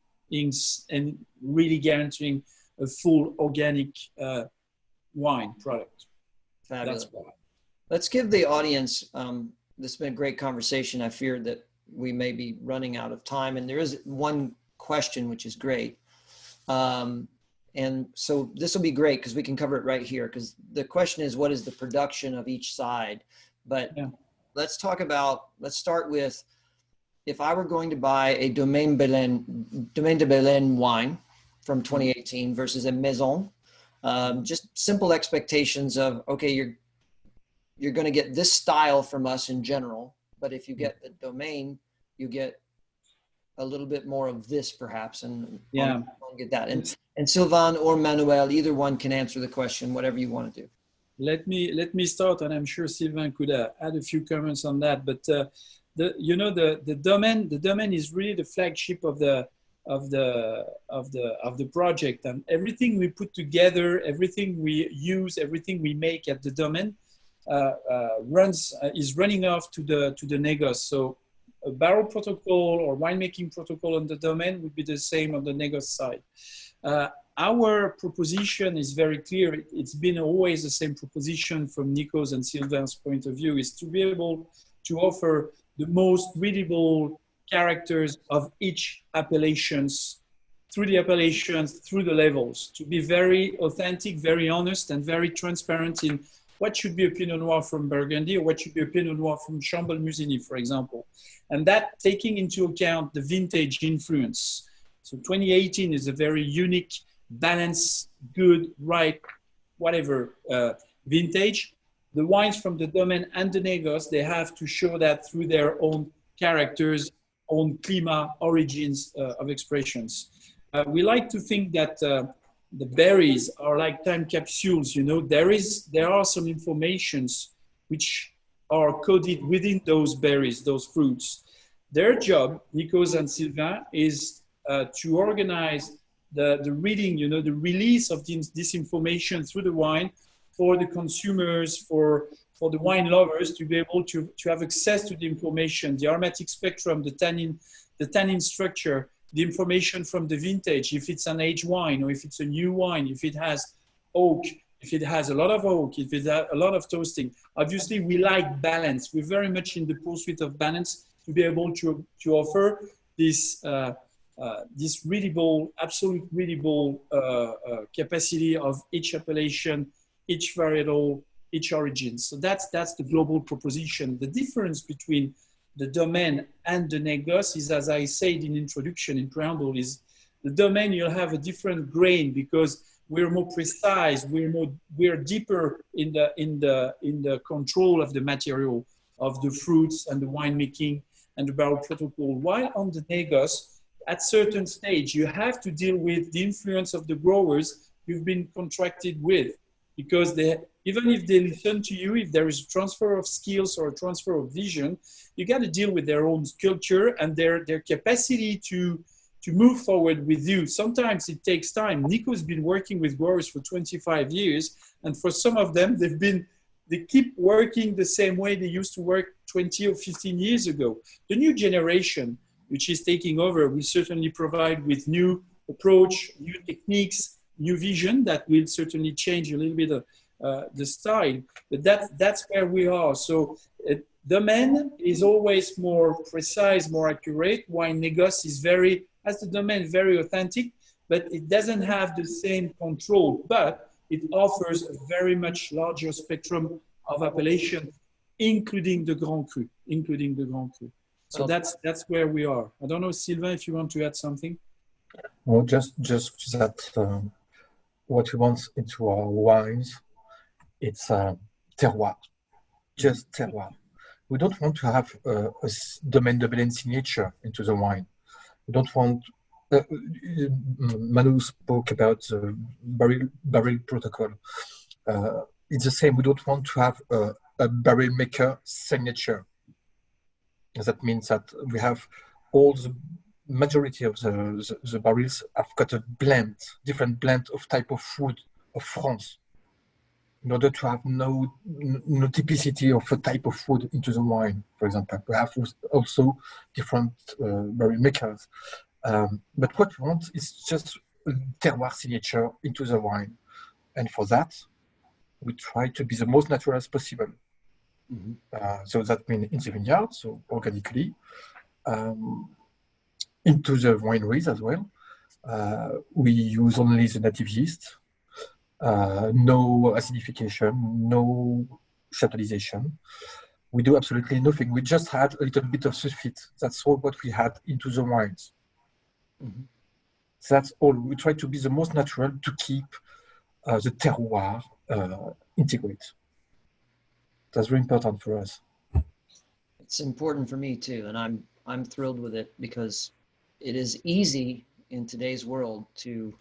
and really guaranteeing a full organic wine product. Fabulous. That's why. Let's give the audience, this has been a great conversation. I fear that we may be running out of time, and there is one question, which is great. And so this will be great because we can cover it right here, because the question is, what is the production of each side? But let's start with, if I were going to buy a Domaine de Bellene wine from 2018 versus a Maison, just simple expectations of, okay, you're going to get this style from us in general, but if you get the Domaine, you get a little bit more of this perhaps, and I'll get that. And Sylvain or Manuel, either one can answer the question, whatever you want to do. Let me start, and I'm sure Sylvain could add a few comments on that. But the Domaine is really the flagship of the project, and everything we put together, everything we use, everything we make at the Domaine is running off to the négoce. So a barrel protocol or winemaking protocol on the Domaine would be the same on the négoce side. Our proposition is very clear. It's been always the same proposition from Nico's and Sylvain's point of view, is to be able to offer the most readable characters of each appellations, through the appellations, through the levels, to be very authentic, very honest, and very transparent in what should be a Pinot Noir from Burgundy or what should be a Pinot Noir from Chambolle-Musigny, for example. And that taking into account the vintage influence. So 2018 is a very unique, balanced, good, ripe, whatever vintage. The wines from the Domaine and the négoce, they have to show that through their own characters, own clima, origins of expressions. We like to think that the berries are like time capsules. There are some informations which are coded within those berries, those fruits. Their job, Nico's and Sylvain, is to organize the reading, the release of this information through the wine for the consumers, for the wine lovers to be able to have access to the information, the aromatic spectrum, the tannin structure, the information from the vintage, if it's an aged wine or if it's a new wine, if it has oak, if it has a lot of oak, if it has a lot of toasting. Obviously, we like balance. We're very much in the pursuit of balance to be able to offer this readable, absolute readable capacity of each appellation, each varietal, each origin. So that's the global proposition. The difference between the domain and the négoce is, as I said in introduction, in preamble, is the domain you'll have a different grain because we're more precise, we're deeper in the control of the material, of the fruits and the winemaking and the barrel protocol. While on the négoce, at certain stage, you have to deal with the influence of the growers you've been contracted with, because even if they listen to you, if there is a transfer of skills or a transfer of vision, you got to deal with their own culture and their capacity to move forward with you. Sometimes it takes time. Nico's been working with growers for 25 years, and for some of them, they keep working the same way they used to work 20 or 15 years ago. The new generation, which is taking over, will certainly provide with new approach, new techniques, new vision that will certainly change a little bit of the style. But that's where we are. So domain is always more precise, more accurate, while négoce is as the domain, very authentic, but it doesn't have the same control, but it offers a very much larger spectrum of appellation, including the Grand Cru, So that's where we are. I don't know, Sylvain, if you want to add something. Well, just that what we want into our wines, it's terroir, just terroir. We don't want to have a Domaine de Bellene signature into the wine. We don't want. Manu spoke about the barrel protocol. It's the same. We don't want to have a barrel maker signature. That means that we have all the majority of the barrels have got a different blend of type of food of France, in order to have no typicity of a type of food into the wine, for example. We have also different barrel makers. But what we want is just a terroir signature into the wine. And for that, we try to be the most natural as possible. Mm-hmm. So that means in the vineyard, so organically, into the wineries as well. We use only the native yeast, no acidification, no chaptalization. We do absolutely nothing. We just had a little bit of sulfite. That's all what we had into the wines. Mm-hmm. That's all. We try to be the most natural to keep the terroir integrate. That's very important for us. It's important for me too, and I'm thrilled with it because it is easy in today's world to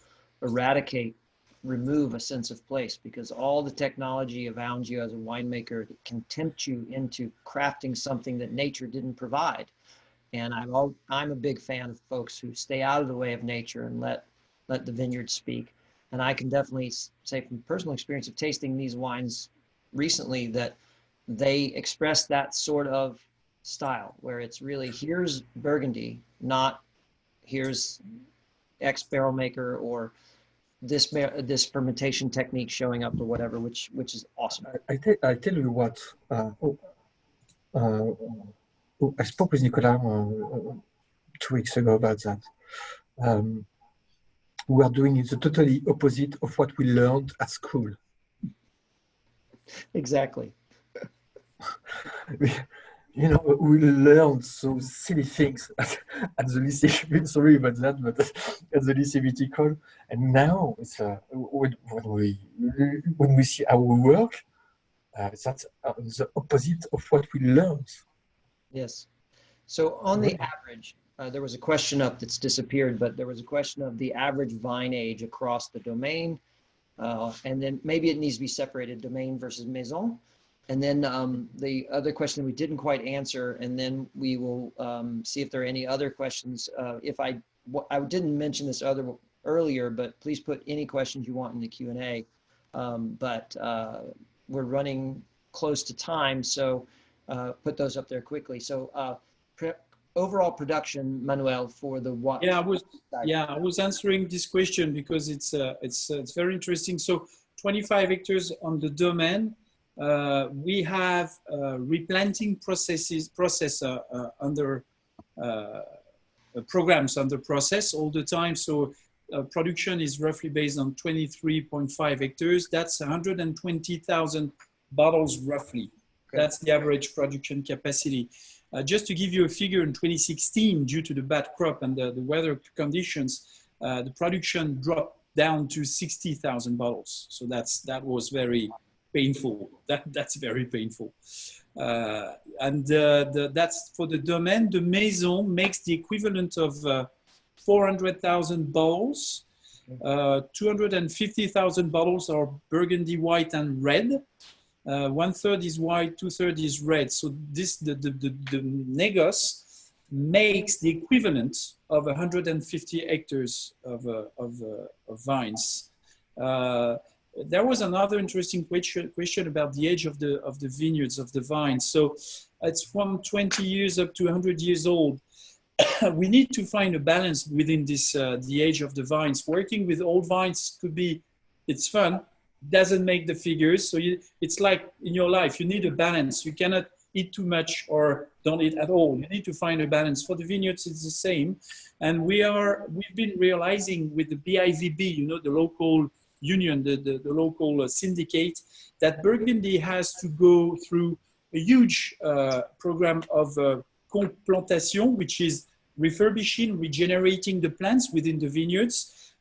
remove a sense of place, because all the technology around you as a winemaker can tempt you into crafting something that nature didn't provide. And I'm a big fan of folks who stay out of the way of nature and let the vineyard speak. And I can definitely say from personal experience of tasting these wines recently that they express that sort of style, where it's really, here's Burgundy, not here's X barrel maker or this fermentation technique showing up or whatever, which is awesome. I tell you what, I spoke with Nicolas 2 weeks ago about that. We are doing the totally opposite of what we learned at school. Exactly. We learned so silly things at the lycée. Sorry about that, but at the lycée viticole. And now it's when we see our work, that's the opposite of what we learned. Yes. So on the average, there was a question up that's disappeared, but there was a question of the average vine age across the domain. And then maybe it needs to be separated, domain versus Maison. And then the other question we didn't quite answer, and then we will see if there are any other questions. If I didn't mention this earlier, but please put any questions you want in the Q&A. But we're running close to time, so put those up there quickly. So overall production, Manuel, for the what? Yeah, I was answering this question because it's very interesting. So 25 hectares on the domain. We have replanting process under programs under process all the time. So production is roughly based on 23.5 hectares. That's 120,000 bottles roughly. Okay. That's the average production capacity. Just to give you a figure, in 2016, due to the bad crop and the weather conditions, the production dropped down to 60,000 bottles. So that was very painful. That's very painful. That's for the Domaine. The Maison makes the equivalent of 400,000 bottles. 250,000 bottles are burgundy, white, and red. 1/3 is white, 2/3 is red. So the Negos makes the equivalent of 150 hectares of vines. There was another interesting question about the age of the vineyards, of the vines. So it's from 20 years up to 100 years old. We need to find a balance within this the age of the vines. Working with old vines could be, it's fun, doesn't make the figures. So it's like in your life, you need a balance. You cannot eat too much or don't eat at all. You need to find a balance. For the vineyards, it's the same. And we've been realizing with the BIVB, you know, the local union, the local syndicate, that Burgundy has to go through a huge program of complantation, which is refurbishing, regenerating the plants within the vineyards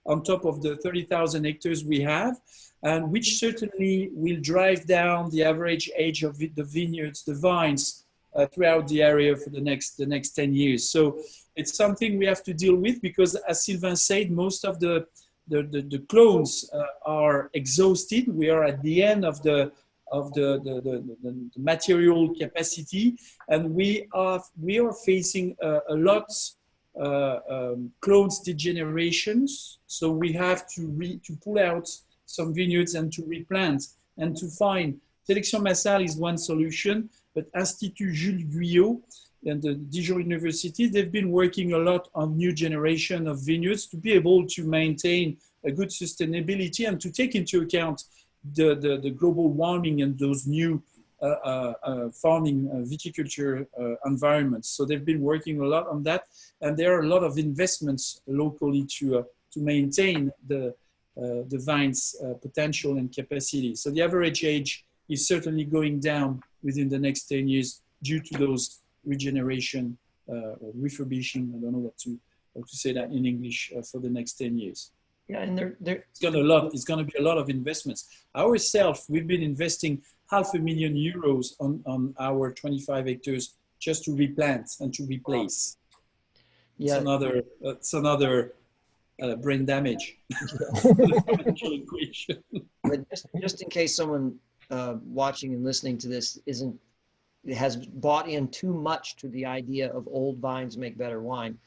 on top of the 30,000 hectares we have, and which certainly will drive down the average age of the vineyards, the vines, throughout the area for the next 10 years. So it's something we have to deal with, because as Sylvain said, most of the clones are exhausted. We are at the end of the material capacity, and we are facing a lot clones degenerations. So we have to pull out some vineyards and to replant and to find. Sélection massale is one solution, but Institut Jules Guyot and the Dijon University, they've been working a lot on new generation of vineyards to be able to maintain a good sustainability and to take into account the global warming and those new farming viticulture environments. So they've been working a lot on that, and there are a lot of investments locally to maintain the vines' potential and capacity. So the average age is certainly going down within the next 10 years due to those regeneration or refurbishing. I don't know how to say that in English for the next 10 years. Yeah, and it's going to be a lot of investments. Ourselves, we've been investing €500,000 on our 25 hectares just to replant and to replace. Yeah, it's another brain damage. But just in case someone watching and listening to this has bought in too much to the idea of old vines make better wine,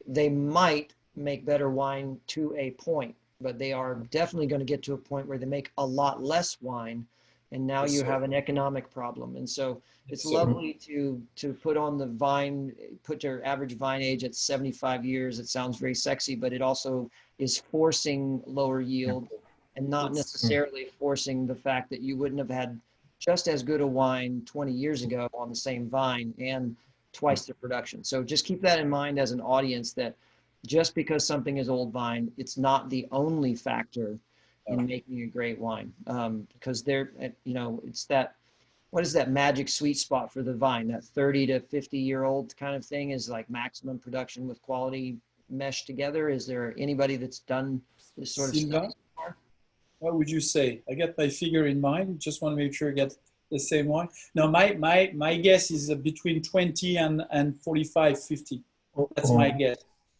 they might make better wine to a point, but they are definitely going to get to a point where they make a lot less wine, and now you have an economic problem. And so it's lovely to put on the vine, put your average vine age at 75 years. It sounds very sexy, but it also is forcing lower yield and not necessarily forcing the fact that you wouldn't have had just as good a wine 20 years ago on the same vine and twice the production. So just keep that in mind as an audience, that just because something is old vine, it's not the only factor in making a great wine. Because it's that, what is that magic sweet spot for the vine? That 30 to 50-year-old kind of thing is like maximum production with quality meshed together. Is there anybody that's done this sort of stuff? What would you say? I got my figure in mind. Just want to make sure I get the same one. No, my guess is between 20 and 45, 50. That's my guess.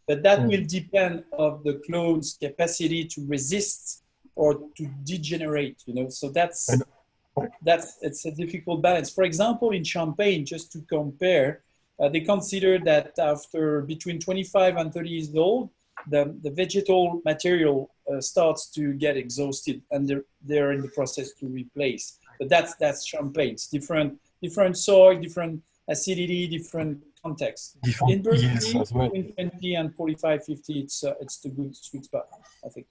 But that will depend on the clone's capacity to resist or to degenerate, you know. So it's a difficult balance. For example, in Champagne, just to compare, they consider that after between 25 and 30 years old, the vegetal material starts to get exhausted, and they're in the process to replace. But that's Champagne. It's different soil, different acidity, different context. In Burgundy, between 20 and 45, 50, it's the good sweet spot, I think.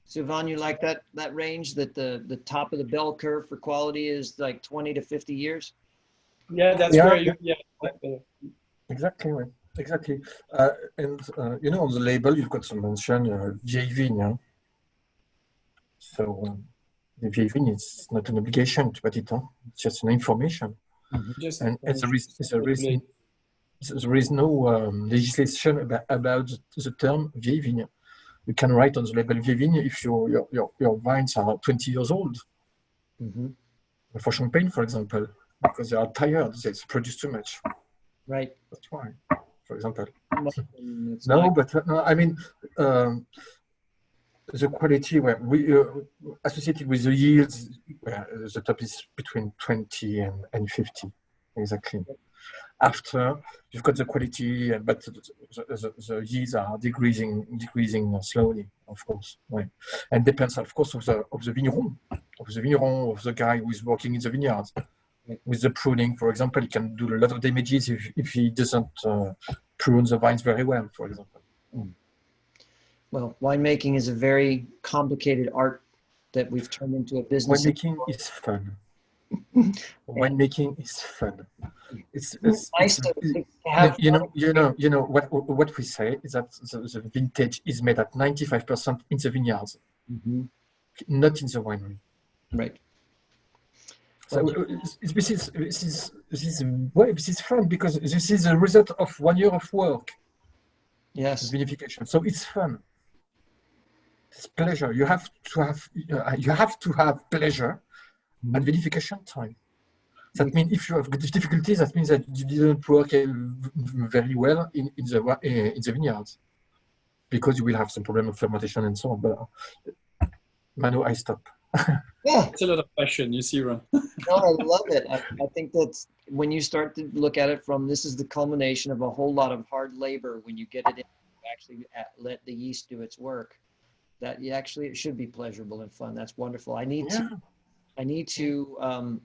Sylvain, you like that range, that the top of the bell curve for quality is like 20 to 50 years? Yeah, that's where Exactly, right. Exactly. And on the label, you've got some mention vieille vigne. So the vieille vigne is not an obligation to put it on. It's just an information. Just and it's a reason. there is no legislation about the term vieille vigne. You can write on the label vieille vigne if your vines are 20 years old. Mm-hmm. For champagne, for example, because they are tired, they produce too much. Right. That's why, for example. It's No, not... but no, I mean, the quality where we associated with the yields, the top is between 20 and 50, exactly. After you've got the quality, but the yields are decreasing slowly, of course. Right. And depends, of course, of the vigneron, of the guy who is working in the vineyards. With the pruning, for example, he can do a lot of damages if he doesn't prune the vines very well, for example. Well, winemaking is a very complicated art that we've turned into a business. Winemaking is fun. Winemaking is fun. It's nice to have you know what we say is that the vintage is made at 95% in the vineyards, not in the winery. Right. So this is fun because this is a result of 1 year of work. Yes. Vinification. So it's fun. It's pleasure. You have to have pleasure at vinification time. That means if you have difficulties, that means that you didn't work very well in the vineyards, because you will have some problem of fermentation and so on. But Manu, I stop. Yeah, it's a lot of passion, you see, Ron. No, I love it. I think that's when you start to look at it from, this is the culmination of a whole lot of hard labor. When you get it in, actually let the yeast do its work, that it should be pleasurable and fun. That's wonderful. I need to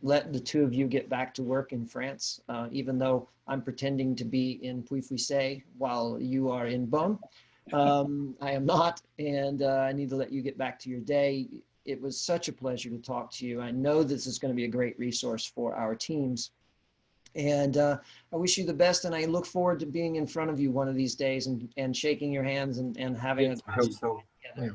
let the two of you get back to work in France, even though I'm pretending to be in Puy-Fouissé while you are in Beaune. I am not, and I need to let you get back to your day. It was such a pleasure to talk to you. I know this is going to be a great resource for our teams. And I wish you the best, and I look forward to being in front of you one of these days and shaking your hands and having I hope so. Yeah.